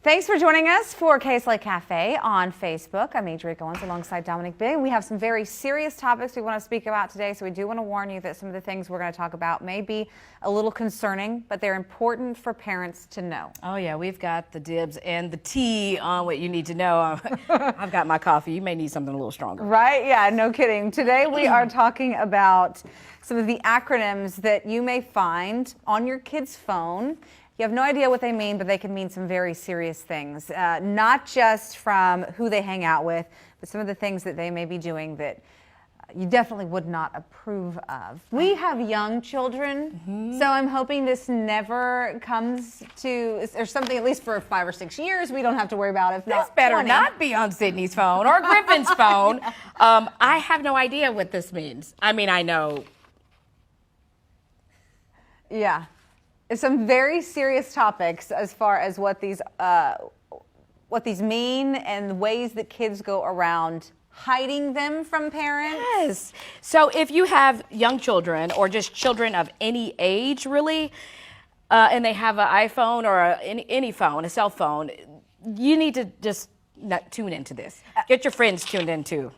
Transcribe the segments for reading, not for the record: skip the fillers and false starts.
Thanks for joining us for KSLA Cafe on Facebook. I'm Adrienne Owens alongside Dominic Big. We have some very serious topics we want to speak about today, so we do want to warn you that some of the things we're going to talk about may be a little concerning, but they're important for parents to know. Oh yeah, we've got the dibs and the tea on what you need to know. I've got my coffee. You may need something a little stronger. Right? Yeah, no kidding. Today we are talking about some of the acronyms that you may find on your kid's phone. You have no idea what they mean, but they can mean some very serious things, not just from who they hang out with, but some of the things that they may be doing that you definitely would not approve of. We have young children, so I'm hoping this never comes to, or something at least for 5 or 6 years we don't have to worry about. If not, this better 20. not be on Sydney's phone or Griffin's phone. I have no idea what this means. I mean, I know. Yeah. Some very serious topics as far as what these mean and ways that kids go around hiding them from parents. Yes. So if you have young children or just children of any age, really, and they have an iPhone or any phone, a cell phone, you need to just not tune into this. Get your friends tuned in too.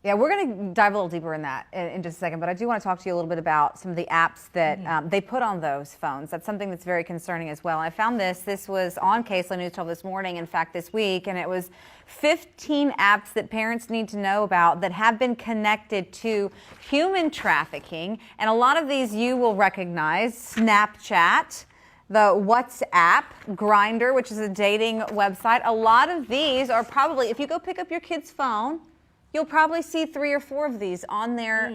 Yeah, we're going to dive a little deeper in that in just a second, but I do want to talk to you a little bit about some of the apps that they put on those phones. That's something that's very concerning as well. I found this was on KSLA News 12 this morning, in fact, this week, and it was 15 apps that parents need to know about that have been connected to human trafficking, and a lot of these you will recognize: Snapchat, the WhatsApp, Grindr, which is a dating website. A lot of these are probably, if you go pick up your kid's phone, you'll probably see 3 or 4 of these on their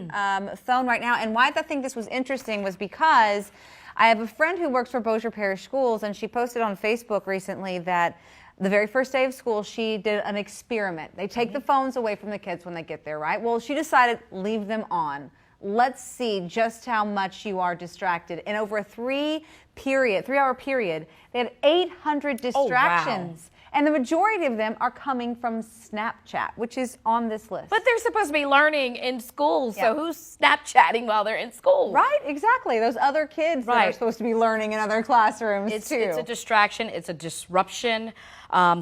phone right now. And why I think this was interesting was because I have a friend who works for Bossier Parish Schools, and she posted on Facebook recently that the very first day of school, she did an experiment. They take the phones away from the kids when they get there, right? Well, she decided, leave them on. Let's see just how much you are distracted. And over a 3-hour period, they had 800 distractions. Oh, wow. And the majority of them are coming from Snapchat, which is on this list. But they're supposed to be learning in school, so who's Snapchatting while they're in school? Right, exactly. Those other kids that are supposed to be learning in other classrooms, too. It's a distraction. It's a disruption.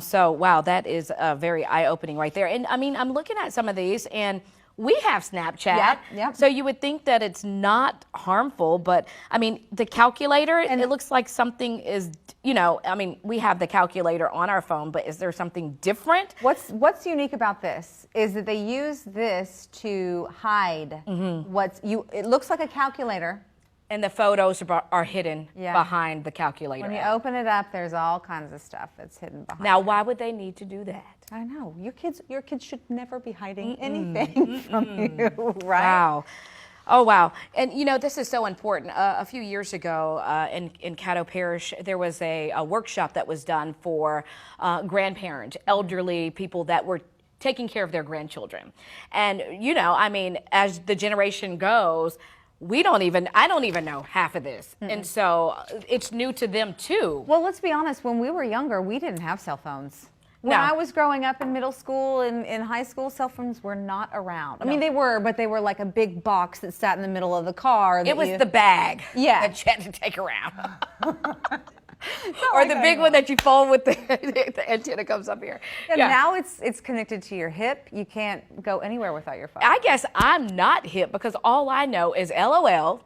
So, wow, that is very eye-opening right there. And, I mean, I'm looking at some of these, and we have Snapchat, so you would think that it's not harmful, but I mean, the calculator, and it looks like something is, you know, I mean, we have the calculator on our phone, but is there something different? What's unique about this is that they use this to hide it looks like a calculator. And the photos are hidden behind the calculator. When you open it up, there's all kinds of stuff that's hidden behind. Now, why would they need to do that? I know. Your kids should never be hiding anything from you, right? Wow. Oh, wow. And, you know, this is so important. A few years ago in Caddo Parish, there was a workshop that was done for grandparent, elderly people that were taking care of their grandchildren. And, you know, I mean, as the generation goes, I don't even know half of this. And so it's new to them too. Well, let's be honest, when we were younger, we didn't have cell phones. When I was growing up in middle school and in high school, cell phones were not around. I mean, they were, but they were like a big box that sat in the middle of the car. It was the bag that you had to take around. Or the big one that you fold with the antenna comes up here. And now it's connected to your hip. You can't go anywhere without your phone. I guess I'm not hip because all I know is LOL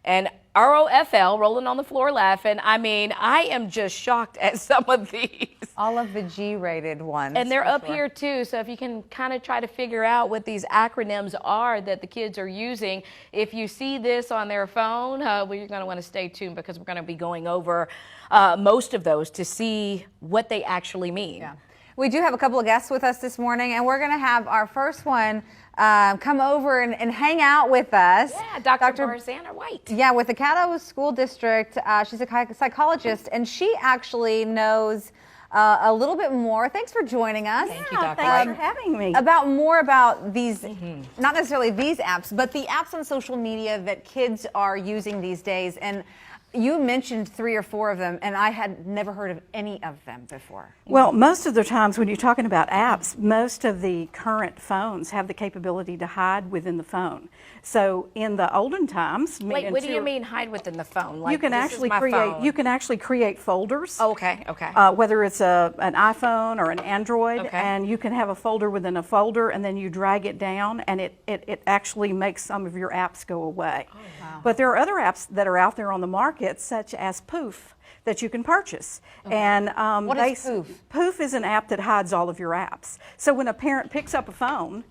and ROFL, rolling on the floor laughing. I mean, I am just shocked at some of these. All of the G-rated ones. And they're up here too, so if you can kind of try to figure out what these acronyms are that the kids are using, if you see this on their phone, well, you're going to want to stay tuned because we're going to be going over most of those to see what they actually mean. Yeah. We do have a couple of guests with us this morning, and we're going to have our first one come over and hang out with us. Yeah, Dr. Barzana White. Yeah, with the Caddo School District. She's a psychologist, and she actually knows a little bit more. Thanks for joining us. Thank you, Dr. Thanks for having me. More about these, not necessarily these apps, but the apps on social media that kids are using these days. And You mentioned 3 or 4 of them, and I had never heard of any of them before. Well, most of the times when you're talking about apps, most of the current phones have the capability to hide within the phone. So in the olden times, Wait, what do you mean hide within the phone? Like, you can this actually is my create. phone. You can actually create folders. Oh, okay, okay. Whether it's an iPhone or an Android, Okay. and you can have a folder within a folder, and then you drag it down, and it actually makes some of your apps go away. Oh, wow. But there are other apps that are out there on the market, such as Poof, that you can purchase. Okay. And What is Poof? Poof is an app that hides all of your apps. So when a parent picks up a phone,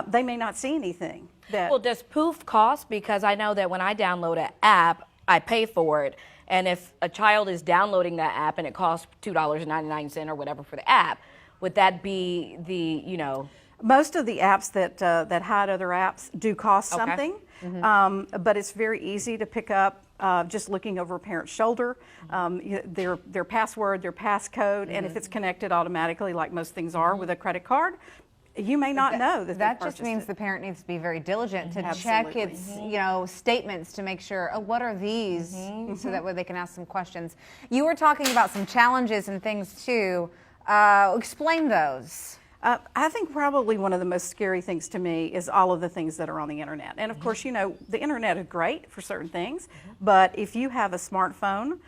they may not see anything. Well, does Poof cost? Because I know that when I download an app, I pay for it. And if a child is downloading that app and it costs $2.99 or whatever for the app, would that be the, Most of the apps that hide other apps do cost Okay. something, but it's very easy to pick up just looking over a parent's shoulder, their password, their passcode, and if it's connected automatically, like most things are with a credit card, you may not know that That they just purchased means it. the parent needs to be very diligent to check Absolutely. its, statements to make sure, oh, what are these? So that way they can ask some questions. You were talking about some challenges and things too. Explain those. I think probably one of the most scary things to me is all of the things that are on the internet. And of course, the internet is great for certain things, but if you have a smartphone,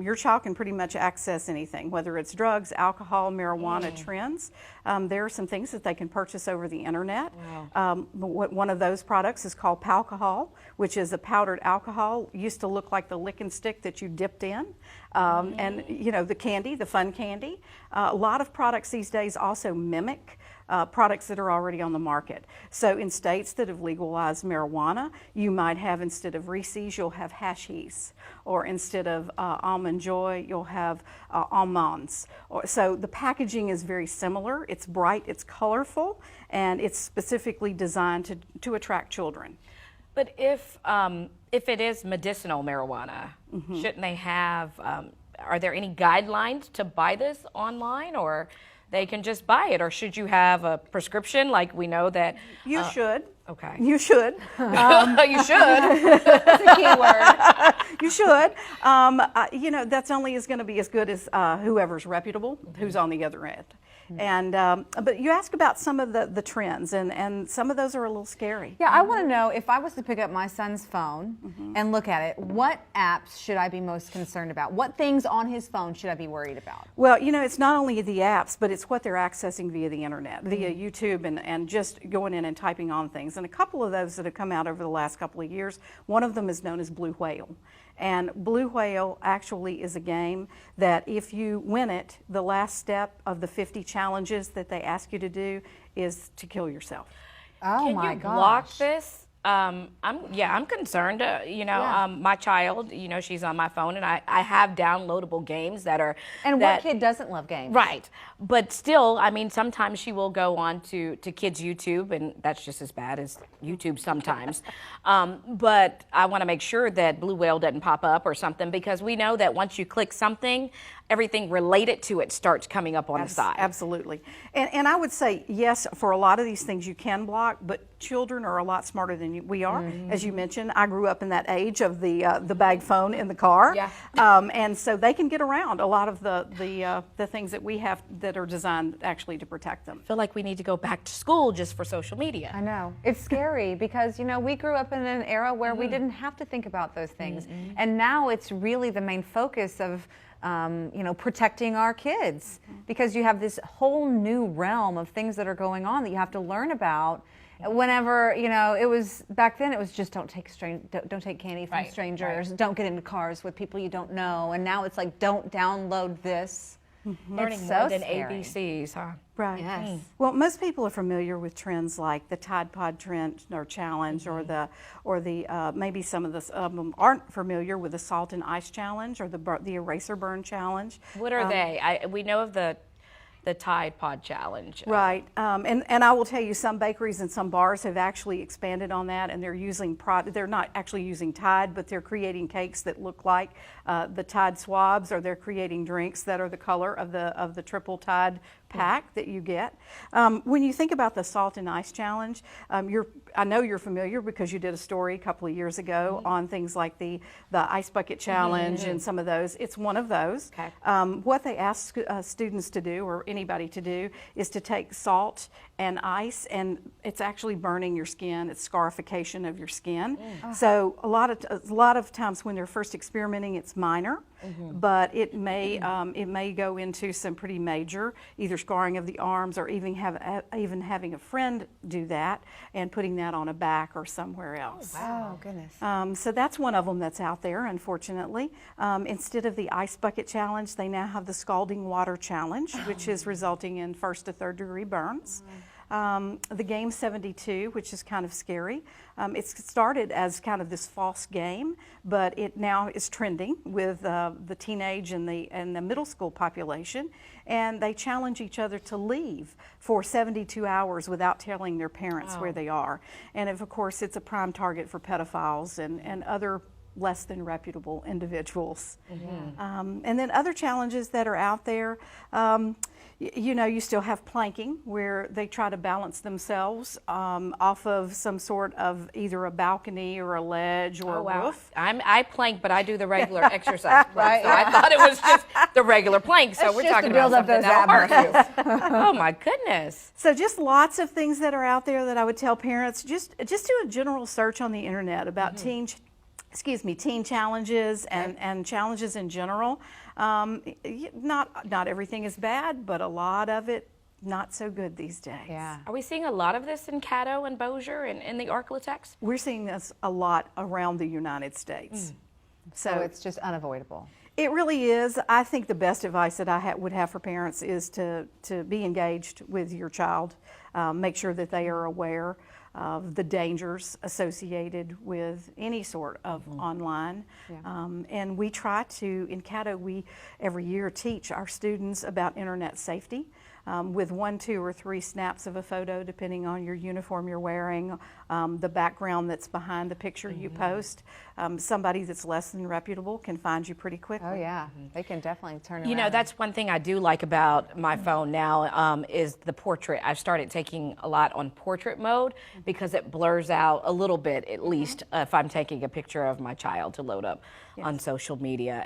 your child can pretty much access anything, whether it's drugs, alcohol, marijuana trends. There are some things that they can purchase over the internet. Wow. One of those products is called Palcohol, which is a powdered alcohol. Used to look like the lick and stick that you dipped in. And the candy, the fun candy. A lot of products these days also mimic products that are already on the market. So in states that have legalized marijuana, you might have, instead of Reese's, you'll have hashies. Or instead of Almond Joy, you'll have almonds. So the packaging is very similar. It's bright, it's colorful, and it's specifically designed to attract children. But if it is medicinal marijuana, shouldn't they have, are there any guidelines to buy this online, or they can just buy it? Or should you have a prescription, like we know that? You should. Okay. You should. You should. That's a key word. You should. That's only going to be as good as whoever's reputable, who's on the other end. And but you ask about some of the trends, and some of those are a little scary. Yeah, I want to know, if I was to pick up my son's phone and look at it, what apps should I be most concerned about? What things on his phone should I be worried about? Well, it's not only the apps, but it's what they're accessing via the internet, via YouTube, and just going in and typing on things. And a couple of those that have come out over the last couple of years, one of them is known as Blue Whale. And Blue Whale actually is a game that if you win it, the last step of the 50 challenges that they ask you to do is to kill yourself. Oh Can my you gosh. block this? I'm concerned. My child, she's on my phone, and I have downloadable games that are. And what kid doesn't love games? Right, but still, sometimes she will go on to kids' YouTube, and that's just as bad as YouTube sometimes. But I want to make sure that Blue Whale doesn't pop up or something, because we know that once you click something, everything related to it starts coming up on the side. Absolutely. And I would say, yes, for a lot of these things you can block, but children are a lot smarter than we are. As you mentioned, I grew up in that age of the bag phone in the car. Yeah. And so they can get around a lot of the things that we have that are designed actually to protect them. I feel like we need to go back to school just for social media. I know. It's scary because, we grew up in an era where we didn't have to think about those things. And now it's really the main focus of protecting our kids, because you have this whole new realm of things that are going on that you have to learn about. Whenever, it was back then, it was just don't take candy from strangers, don't get into cars with people you don't know. And now it's like, don't download this. Learning It's more so than scary. ABCs, huh? Right. Yes. Well, most people are familiar with trends like the Tide Pod trend or challenge, or the maybe some of them aren't familiar with the Salt and Ice challenge or the eraser burn challenge. What are they? We know of the the Tide Pod Challenge. Right, and I will tell you, some bakeries and some bars have actually expanded on that, and they're using they're not actually using Tide, but they're creating cakes that look like the Tide swabs, or they're creating drinks that are the color of the triple Tide pack that you get. When you think about the Salt and Ice Challenge, I know you're familiar because you did a story a couple of years ago on things like the Ice Bucket Challenge and some of those. It's one of those. Okay. What they ask students to do, or anybody to do, is to take salt and ice, and it's actually burning your skin. It's scarification of your skin. So a lot of times when they're first experimenting, it's minor, but it may go into some pretty major, either scarring of the arms, or even having a friend do that and putting that on a back or somewhere else. Oh, goodness. So that's one of them that's out there, unfortunately. Instead of the Ice Bucket Challenge, they now have the Scalding Water Challenge, which is resulting in 1st to 3rd degree burns. The game 72, which is kind of scary. It started as kind of this false game, but it now is trending with the teenage and the middle school population, and they challenge each other to leave for 72 hours without telling their parents where they are. And of course, it's a prime target for pedophiles and other less than reputable individuals. And then other challenges that are out there, you know, you still have planking, where they try to balance themselves off of some sort of either a balcony or a ledge or a roof. I plank, but I do the regular exercise plank, so I thought it was just the regular plank. So we're talking about something that hard. Oh my goodness! So just lots of things that are out there that I would tell parents, just do a general search on the internet about teen challenges and challenges in general. Not everything is bad, but a lot of it not so good these days. Yeah. Are we seeing a lot of this in Caddo and Bossier and in the Arklatex? We're seeing this a lot around the United States. So it's just unavoidable. It really is. I think the best advice that I would have for parents is to be engaged with your child. Make sure that they are aware of the dangers associated with any sort of online. And we try to, in Caddo, we every year teach our students about internet safety. With 1, 2, or 3 snaps of a photo, depending on your uniform you're wearing, the background that's behind the picture you post. Somebody that's less than reputable can find you pretty quickly. Oh yeah, they can definitely turn around. You know, that's one thing I do like about my phone now is the portrait. I've started taking a lot on portrait mode because it blurs out a little bit, at least if I'm taking a picture of my child to load up on social media,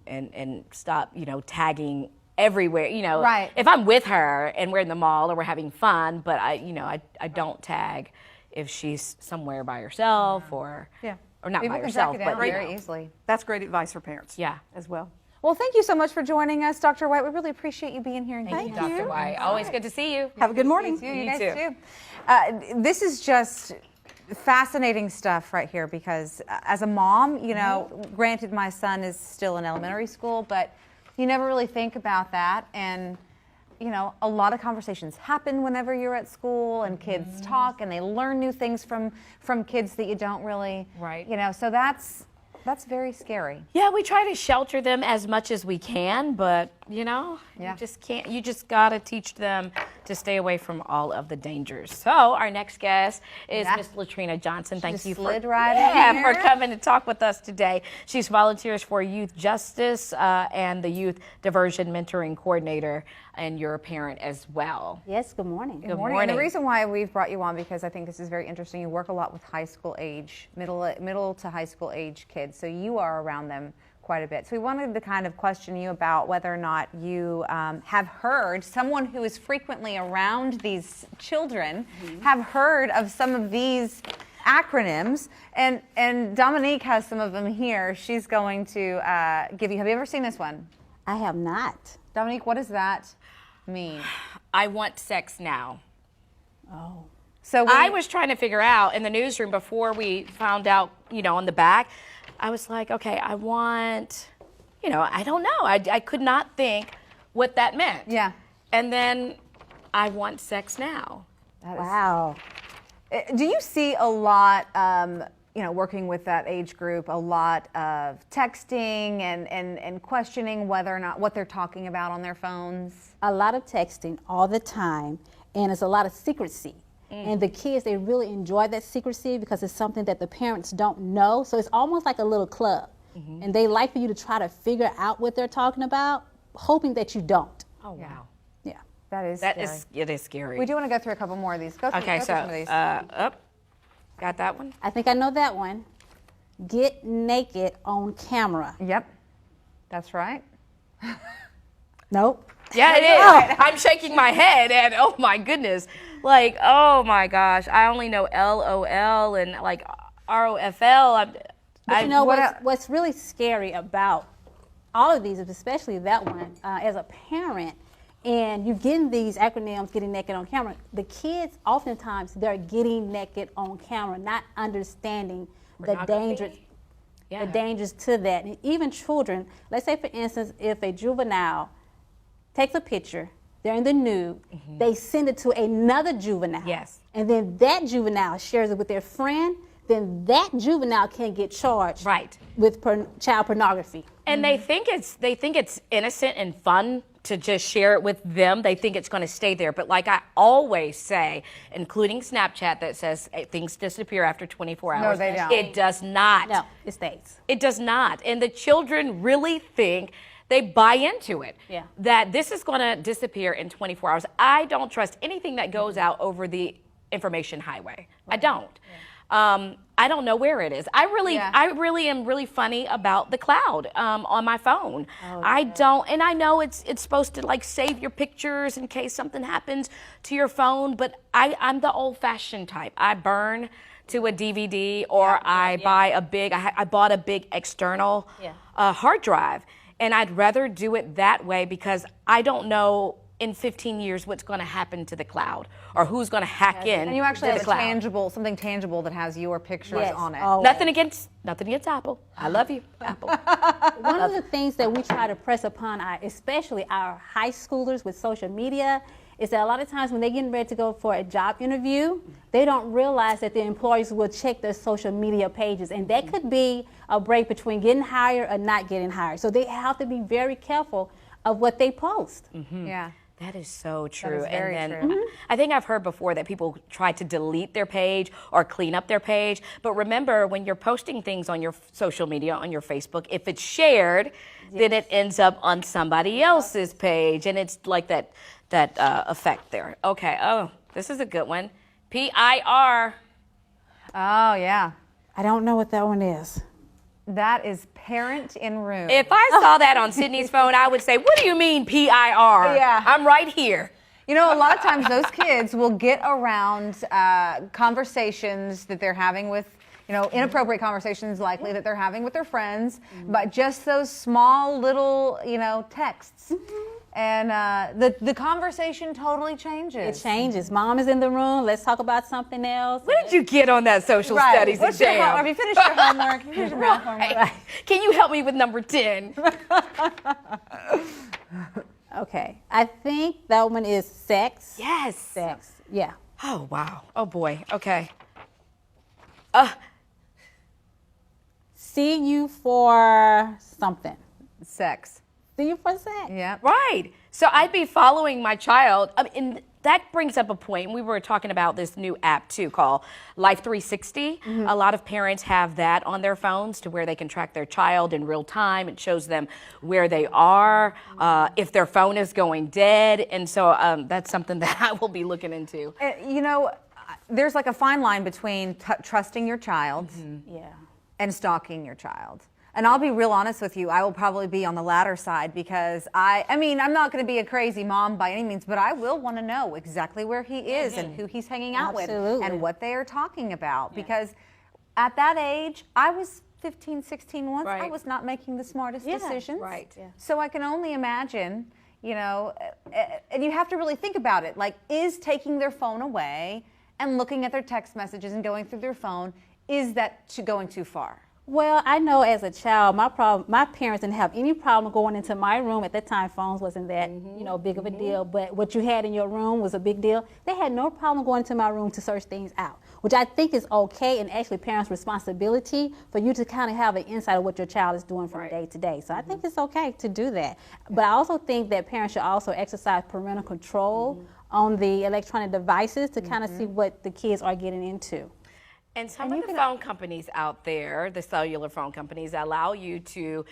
and stop, you know, tagging everywhere, you know. Right. If I'm with her and we're in the mall or we're having fun, but I don't tag if she's somewhere by herself or not People by can herself, track it down but very easily. That's great advice for parents. Yeah. As well. Well, thank you so much for joining us, Dr. White. We really appreciate you being here. And Thank you, Dr. White. Always good to see you. Have a good morning. You You guys too. This is just fascinating stuff right here, because as a mom, you know, granted my son is still in elementary school, but you never really think about that. And you know, a lot of conversations happen whenever you're at school, and kids talk and they learn new things from kids that you don't really, you know, so that's very scary. Yeah, we try to shelter them as much as we can, but you know, you just can't. You just gotta teach them to stay away from all of the dangers. So our next guest is Miss Latrina Johnson. Thank you for coming to talk with us today. She's volunteers for Youth Justice and the Youth Diversion Mentoring Coordinator, and you're a parent as well. Yes, good morning. Good morning. And the reason why we've brought you on, because I think this is very interesting. You work a lot with high school age, middle to high school age kids, so you are around them quite a bit. So we wanted to kind of question you about whether or not you have heard, someone who is frequently around these children, have heard of some of these acronyms. And Dominique has some of them here. She's going to give you. Have you ever seen this one? I have not. Dominique, what does that mean? I want sex now. Oh. So I was trying to figure out in the newsroom before we found out, you know, on the back, I was like, okay, I want, you know, I don't know. I could not think what that meant. Yeah. And then I want sex now. Wow. Do you see a lot working with that age group, a lot of texting and questioning whether or not what they're talking about on their phones. A lot of texting all the time, and it's a lot of secrecy. And the kids, they really enjoy that secrecy because it's something that the parents don't know. So it's almost like a little club. And they like for you to try to figure out what they're talking about, hoping that you don't. Oh, wow. Yeah. That is scary. It is scary. We do want to go through a couple more of these. Go through, Okay, go so, through some of these. got that one? I think I know that one. Get naked on camera. Yep, that's right. Nope. Yeah, it is. I'm shaking my head, and oh my goodness. Like, oh my gosh, I only know LOL and like ROFL. But you know what's really scary about all of these, especially that one, as a parent, and you're getting these acronyms, getting naked on camera, the kids oftentimes, they're getting naked on camera, not understanding the dangers. Yeah. The dangers to that. And even children, let's say for instance, if a juvenile takes a picture, they're in the nude, they send it to another juvenile. Yes. And then that juvenile shares it with their friend, then that juvenile can get charged with child pornography. And they think it's innocent and fun to just share it with them. They think it's going to stay there. But like I always say, including Snapchat that says things disappear after 24 hours. No, they don't. It does not. No, it stays. It does not. And the children really think, they buy into it, that this is going to disappear in 24 hours. I don't trust anything that goes out over the information highway. I don't. I don't know where it is. I really am really funny about the cloud on my phone. I don't, and I know it's supposed to like save your pictures in case something happens to your phone, but I'm the old-fashioned type. I burn to a DVD, or I buy a big. I bought a big external hard drive, and I'd rather do it that way because I don't know in 15 years what's going to happen to the cloud or who's going to hack in. And you actually to have the cloud. something tangible that has your pictures on it. Always. Nothing against Apple. I love you, Apple. One of the things that we try to press upon especially our high schoolers with social media, is that a lot of times when they're getting ready to go for a job interview, they don't realize that the employers will check their social media pages. And that could be a break between getting hired or not getting hired. So they have to be very careful of what they post. Yeah. That is so true. That is very and then true. I think I've heard before that people try to delete their page or clean up their page. But remember, when you're posting things on your social media, on your Facebook, if it's shared, then it ends up on somebody else's page. And it's like that effect there. Okay. Oh, this is a good one. PIR. Oh, yeah. I don't know what that one is. That is parent in room. If I saw that on Sydney's phone, I would say, what do you mean PIR? Yeah. I'm right here. You know, a lot of times those kids will get around conversations that they're having with, inappropriate conversations likely that they're having with their friends, but just those small little, texts. And the conversation totally changes. It changes. Mom is in the room. Let's talk about something else. What did you get on that social studies What's your exam? have you finished your homework? Have you finished your math homework? Right. Can you help me with number 10? Okay. I think that one is sex. Yes. Sex. Yeah. Oh, wow. Oh, boy. Okay. See you for something. Sex. See you for sex. Yeah. Right. So I'd be following my child. And that brings up a point. We were talking about this new app, too, called Life 360. A lot of parents have that on their phones to where they can track their child in real time. It shows them where they are, if their phone is going dead. And so that's something that I will be looking into. There's like a fine line between trusting your child and stalking your child. And I'll be real honest with you, I will probably be on the latter side because I'm not going to be a crazy mom by any means, but I will want to know exactly where he is and who he's hanging out with and what they are talking about. Because at that age, I was 15, 16 once. I was not making the smartest decisions. Right. Yeah. So I can only imagine, and you have to really think about it. Like, is taking their phone away and looking at their text messages and going through their phone, is that going too far? Well, I know as a child, my parents didn't have any problem going into my room. At that time, phones wasn't that, big of a deal. But what you had in your room was a big deal. They had no problem going into my room to search things out. which I think is okay, and actually parents' responsibility for you to kind of have an insight of what your child is doing from day to day. So I think it's okay to do that. But I also think that parents should also exercise parental control on the electronic devices to kind of see what the kids are getting into. And some of the phone companies out there, the cellular phone companies, allow you to,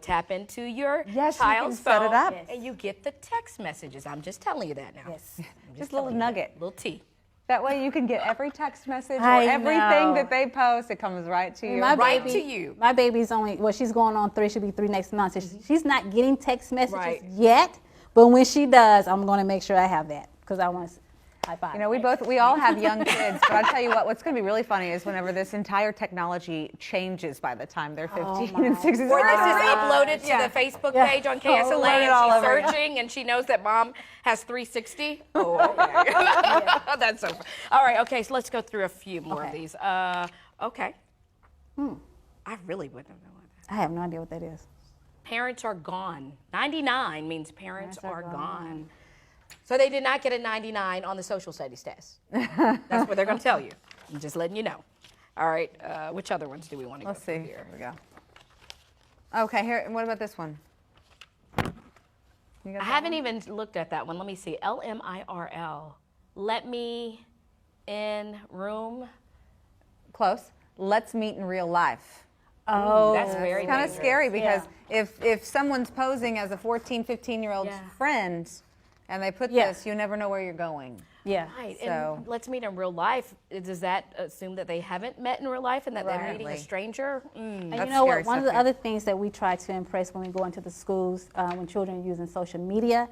tap into your child's phone, set it up. and you get the text messages. I'm just telling you that now. Yes. Just a little nugget. Little tea. That way you can get every text message or I everything know. that they post. It comes right to you. Right to you. My baby's only, well, she's going on 3, she'll be 3 next month. So she's not getting text messages Right. yet, but when she does, I'm going to make sure I have that because I want to high five. You know, we all have young kids, but I'll tell you what's going to be really funny is whenever this entire technology changes by the time they're 15 and 16. Or this is uploaded to the Facebook page on KSLA, Learn it all and over she's searching, and she knows that mom has 360. Oh, okay. That's so fun. All right, okay, so let's go through a few more of these. Okay. I really wouldn't know what that is. I have no idea what that is. Parents are gone. 99 means parents are gone. So they did not get a 99 on the social studies test. That's what they're going to tell you. I'm just letting you know. All right, which other ones do we want to go Let's see. through here? Here we go. Okay, here. What about this one? You got I that haven't one? even looked at that one. Let me see. LMIRL. Let me in room. Close. Let's meet in real life. Oh, That's very Kind of dangerous. scary because if someone's posing as a 14, 15-year-old Yeah. friend and they put Yeah. this, you never know where you're going. yeah. Right, So- and let's meet in real life. Does that assume that they haven't met in real life and that they're meeting a Right. stranger? And That's you know scary what? One of stuff, the yeah. other things that we try to impress when we go into the schools, when children are using social media,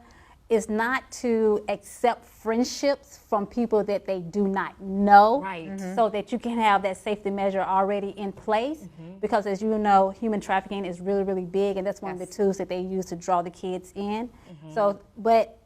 is not to accept friendships from people that they do not know. Right. So that you can have that safety measure already in place. Because as you know, human trafficking is really, really big, and that's one of the tools that they use to draw the kids in. So,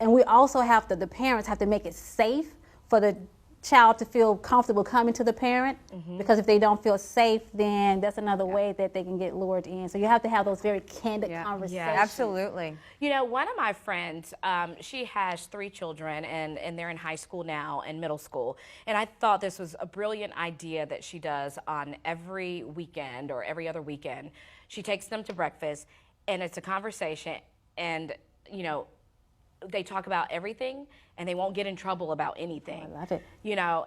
and we also have to, the parents have to make it safe for the child to feel comfortable coming to the parent, because if they don't feel safe, then that's another way that they can get lured in. So you have to have those very candid conversations. Absolutely. You know, one of my friends, she has 3 children, and they're in high school now and middle school. And I thought this was a brilliant idea that she does on every weekend or every other weekend. She takes them to breakfast, and it's a conversation, and, they talk about everything, and they won't get in trouble about anything. I love it.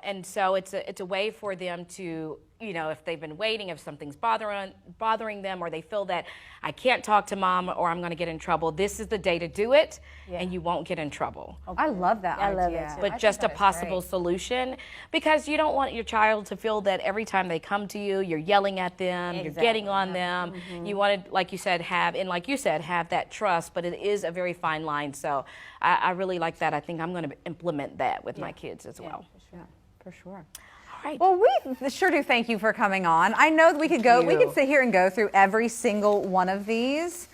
And so it's a way for them to, if they've been waiting, if something's bothering them, or they feel that I can't talk to mom or I'm going to get in trouble, this is the day to do it, and you won't get in trouble. I love that I idea. love that too. But just a possible solution, because you don't want your child to feel that every time they come to you, you're yelling at them, you're getting on them. You want to, like you said, have that trust, but it is a very fine line. So I really like that. I think I'm going to implement that with my kids as well. For sure. All right. Well, we sure do thank you for coming on. I know that we could sit here and go through every single one of these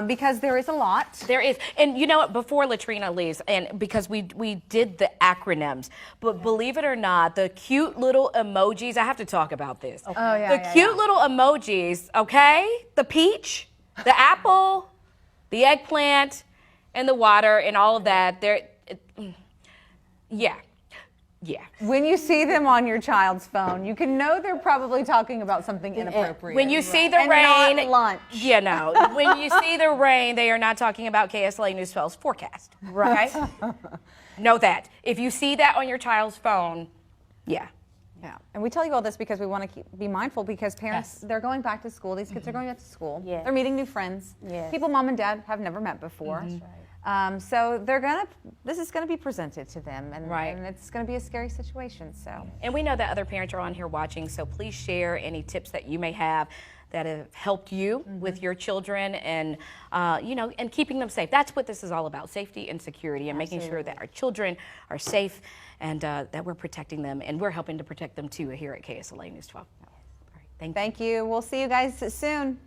because there is a lot. There is, and you know what, before Latrina leaves, and because we did the acronyms, but believe it or not, the cute little emojis, I have to talk about this. Oh, yeah, The cute little emojis, okay? The peach, the apple, the eggplant, and the water, and all of that, yeah. When you see them on your child's phone, you can know they're probably talking about something inappropriate. When you see the and rain, not lunch. Yeah, no. When you see the rain, they are not talking about KSLA News 12's forecast. Right. Know that. If you see that on your child's phone, yeah. Yeah, and we tell you all this because we want to be mindful because parents, they're going back to school. These kids are going back to school. Yes. They're meeting new friends. Yes. People mom and dad have never met before. That's right. So this is going to be presented to them, and, and it's going to be a scary situation. So. And we know that other parents are on here watching, so please share any tips that you may have that have helped you with your children, and and keeping them safe. That's what this is all about: safety and security, and making sure that our children are safe, and that we're protecting them, and we're helping to protect them too here at KSLA News 12. All right, thank you. Thank you. We'll see you guys soon.